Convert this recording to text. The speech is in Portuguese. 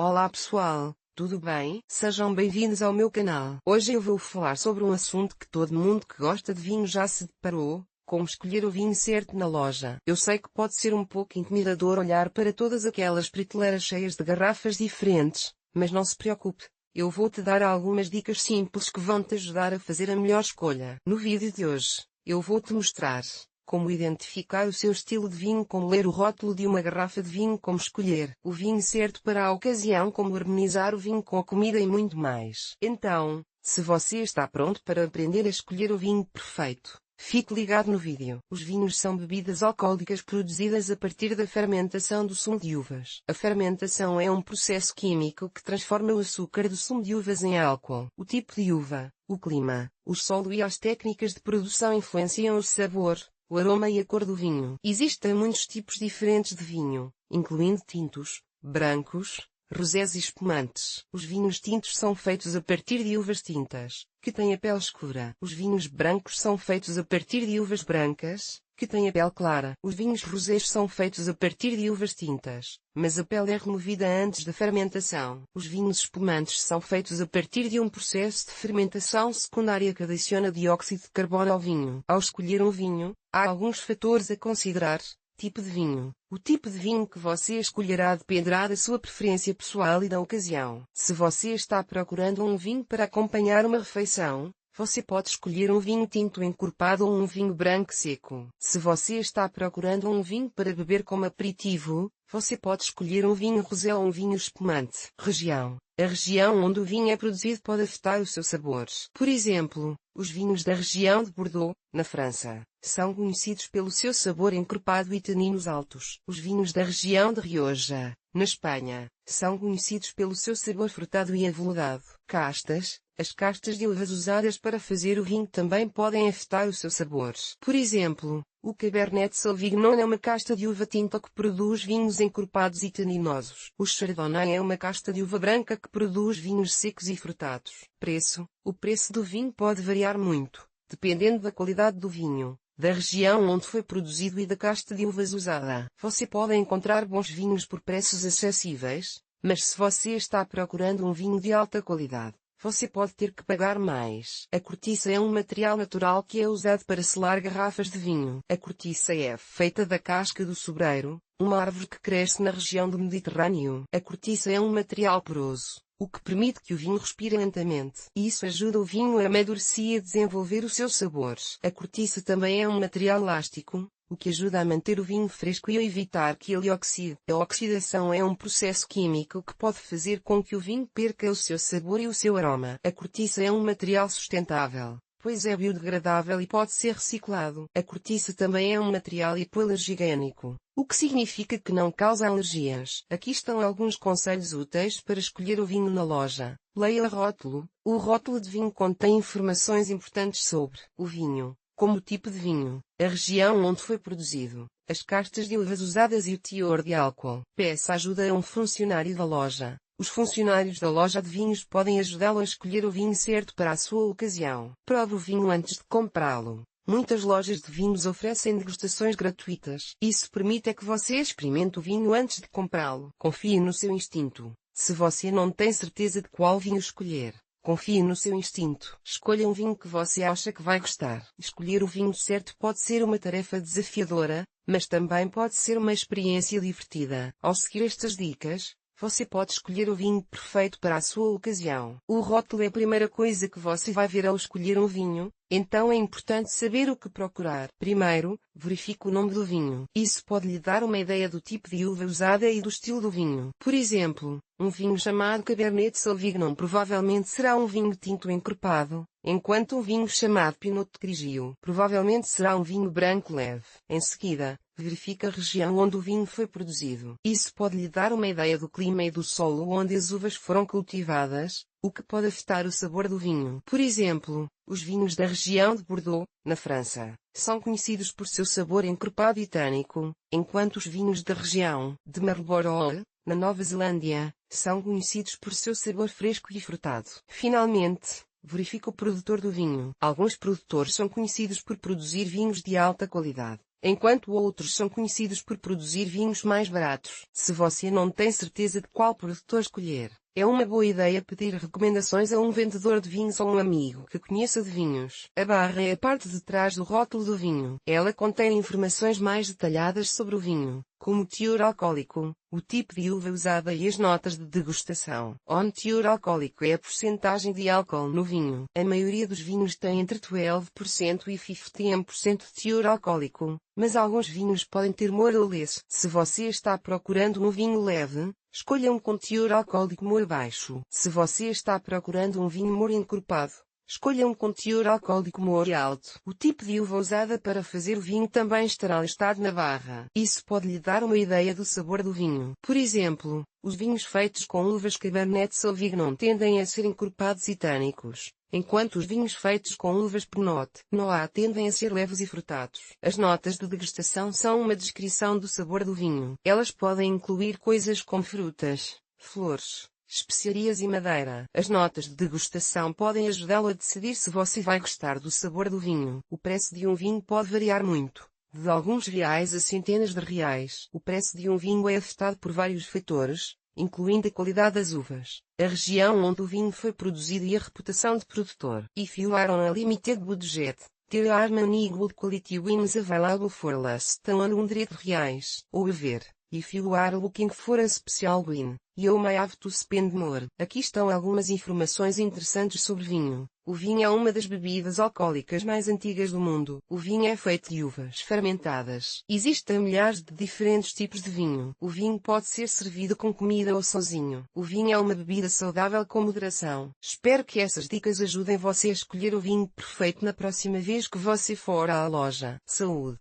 Olá pessoal, tudo bem? Sejam bem-vindos ao meu canal. Hoje eu vou falar sobre um assunto que todo mundo que gosta de vinho já se deparou: como escolher o vinho certo na loja. Eu sei que pode ser um pouco intimidador olhar para todas aquelas prateleiras cheias de garrafas diferentes, mas não se preocupe. Eu vou-te dar algumas dicas simples que vão te ajudar a fazer a melhor escolha. No vídeo de hoje, eu vou-te mostrar como identificar o seu estilo de vinho, como ler o rótulo de uma garrafa de vinho, como escolher o vinho certo para a ocasião, como harmonizar o vinho com a comida e muito mais. Então, se você está pronto para aprender a escolher o vinho perfeito, fique ligado no vídeo. Os vinhos são bebidas alcoólicas produzidas a partir da fermentação do sumo de uvas. A fermentação é um processo químico que transforma o açúcar do sumo de uvas em álcool. O tipo de uva, o clima, o solo e as técnicas de produção influenciam o sabor, o aroma e a cor do vinho. Existem muitos tipos diferentes de vinho, incluindo tintos, brancos, rosés e espumantes. Os vinhos tintos são feitos a partir de uvas tintas, que têm a pele escura. Os vinhos brancos são feitos a partir de uvas brancas, que têm a pele clara. Os vinhos rosés são feitos a partir de uvas tintas, mas a pele é removida antes da fermentação. Os vinhos espumantes são feitos a partir de um processo de fermentação secundária que adiciona dióxido de carbono ao vinho. Ao escolher um vinho, há alguns fatores a considerar. Tipo de vinho. O tipo de vinho que você escolherá dependerá da sua preferência pessoal e da ocasião. Se você está procurando um vinho para acompanhar uma refeição, você pode escolher um vinho tinto encorpado ou um vinho branco seco. Se você está procurando um vinho para beber como aperitivo, você pode escolher um vinho rosé ou um vinho espumante. Região. A região onde o vinho é produzido pode afetar o seu sabor. Por exemplo, os vinhos da região de Bordeaux, na França, são conhecidos pelo seu sabor encorpado e taninos altos. Os vinhos da região de Rioja, na Espanha, são conhecidos pelo seu sabor frutado e aveludado. Castas. As castas de uvas usadas para fazer o vinho também podem afetar o seu sabor. Por exemplo, o Cabernet Sauvignon é uma casta de uva tinta que produz vinhos encorpados e taninosos. O Chardonnay é uma casta de uva branca que produz vinhos secos e frutados. Preço. O preço do vinho pode variar muito, dependendo da qualidade do vinho, da região onde foi produzido e da casta de uvas usada. Você pode encontrar bons vinhos por preços acessíveis, mas se você está procurando um vinho de alta qualidade, você pode ter que pagar mais. A cortiça é um material natural que é usado para selar garrafas de vinho. A cortiça é feita da casca do sobreiro, uma árvore que cresce na região do Mediterrâneo. A cortiça é um material poroso, o que permite que o vinho respire lentamente. Isso ajuda o vinho a amadurecer e a desenvolver o seu sabor. A cortiça também é um material elástico, o que ajuda a manter o vinho fresco e a evitar que ele oxide. A oxidação é um processo químico que pode fazer com que o vinho perca o seu sabor e o seu aroma. A cortiça é um material sustentável, pois é biodegradável e pode ser reciclado. A cortiça também é um material hipoalergênico, o que significa que não causa alergias. Aqui estão alguns conselhos úteis para escolher o vinho na loja. Leia o rótulo. O rótulo de vinho contém informações importantes sobre o vinho, como o tipo de vinho, a região onde foi produzido, as castas de uvas usadas e o teor de álcool. Peça ajuda a um funcionário da loja. Os funcionários da loja de vinhos podem ajudá-lo a escolher o vinho certo para a sua ocasião. Prove o vinho antes de comprá-lo. Muitas lojas de vinhos oferecem degustações gratuitas. Isso permite que você experimente o vinho antes de comprá-lo. Confie no seu instinto. Se você não tem certeza de qual vinho escolher, confie no seu instinto. Escolha um vinho que você acha que vai gostar. Escolher o vinho certo pode ser uma tarefa desafiadora, mas também pode ser uma experiência divertida. Ao seguir estas dicas, você pode escolher o vinho perfeito para a sua ocasião. O rótulo é a primeira coisa que você vai ver ao escolher um vinho, então é importante saber o que procurar. Primeiro, verifique o nome do vinho. Isso pode lhe dar uma ideia do tipo de uva usada e do estilo do vinho. Por exemplo, um vinho chamado Cabernet Sauvignon provavelmente será um vinho tinto encorpado, enquanto um vinho chamado Pinot Grigio provavelmente será um vinho branco leve. Em seguida, verifique a região onde o vinho foi produzido. Isso pode lhe dar uma ideia do clima e do solo onde as uvas foram cultivadas, o que pode afetar o sabor do vinho. Por exemplo, os vinhos da região de Bordeaux, na França, são conhecidos por seu sabor encorpado e tânico, enquanto os vinhos da região de Marlborough, na Nova Zelândia, são conhecidos por seu sabor fresco e frutado. Finalmente, verifique o produtor do vinho. Alguns produtores são conhecidos por produzir vinhos de alta qualidade, enquanto outros são conhecidos por produzir vinhos mais baratos. Se você não tem certeza de qual produtor escolher, é uma boa ideia pedir recomendações a um vendedor de vinhos ou um amigo que conheça de vinhos. A barra é a parte de trás do rótulo do vinho. Ela contém informações mais detalhadas sobre o vinho, como o teor alcoólico, o tipo de uva usada e as notas de degustação. O teor alcoólico é a porcentagem de álcool no vinho. A maioria dos vinhos tem entre 12% e 15% de teor alcoólico, mas alguns vinhos podem ter more ou less. Se você está procurando um vinho leve, escolha um com teor alcoólico more baixo. Se você está procurando um vinho more encorpado, escolha um com teor alcoólico more alto. O tipo de uva usada para fazer o vinho também estará listado na barra. Isso pode lhe dar uma ideia do sabor do vinho. Por exemplo, os vinhos feitos com uvas Cabernet Sauvignon tendem a ser encorpados e tânicos, enquanto os vinhos feitos com uvas Pinot Noir tendem a ser leves e frutados. As notas de degustação são uma descrição do sabor do vinho. Elas podem incluir coisas como frutas, flores, especiarias e madeira. As notas de degustação podem ajudá-lo a decidir se você vai gostar do sabor do vinho. O preço de um vinho pode variar muito, de alguns reais a centenas de reais. O preço de um vinho é afetado por vários fatores, incluindo a qualidade das uvas, a região onde o vinho foi produzido e a reputação de produtor. If you are on a limited budget, there are many good quality wines available for less than R$100. Ou a ver, if you are looking for a special wine, you may have to spend more. Aqui estão algumas informações interessantes sobre vinho. O vinho é uma das bebidas alcoólicas mais antigas do mundo. O vinho é feito de uvas fermentadas. Existem milhares de diferentes tipos de vinho. O vinho pode ser servido com comida ou sozinho. O vinho é uma bebida saudável com moderação. Espero que essas dicas ajudem você a escolher o vinho perfeito na próxima vez que você for à loja. Saúde!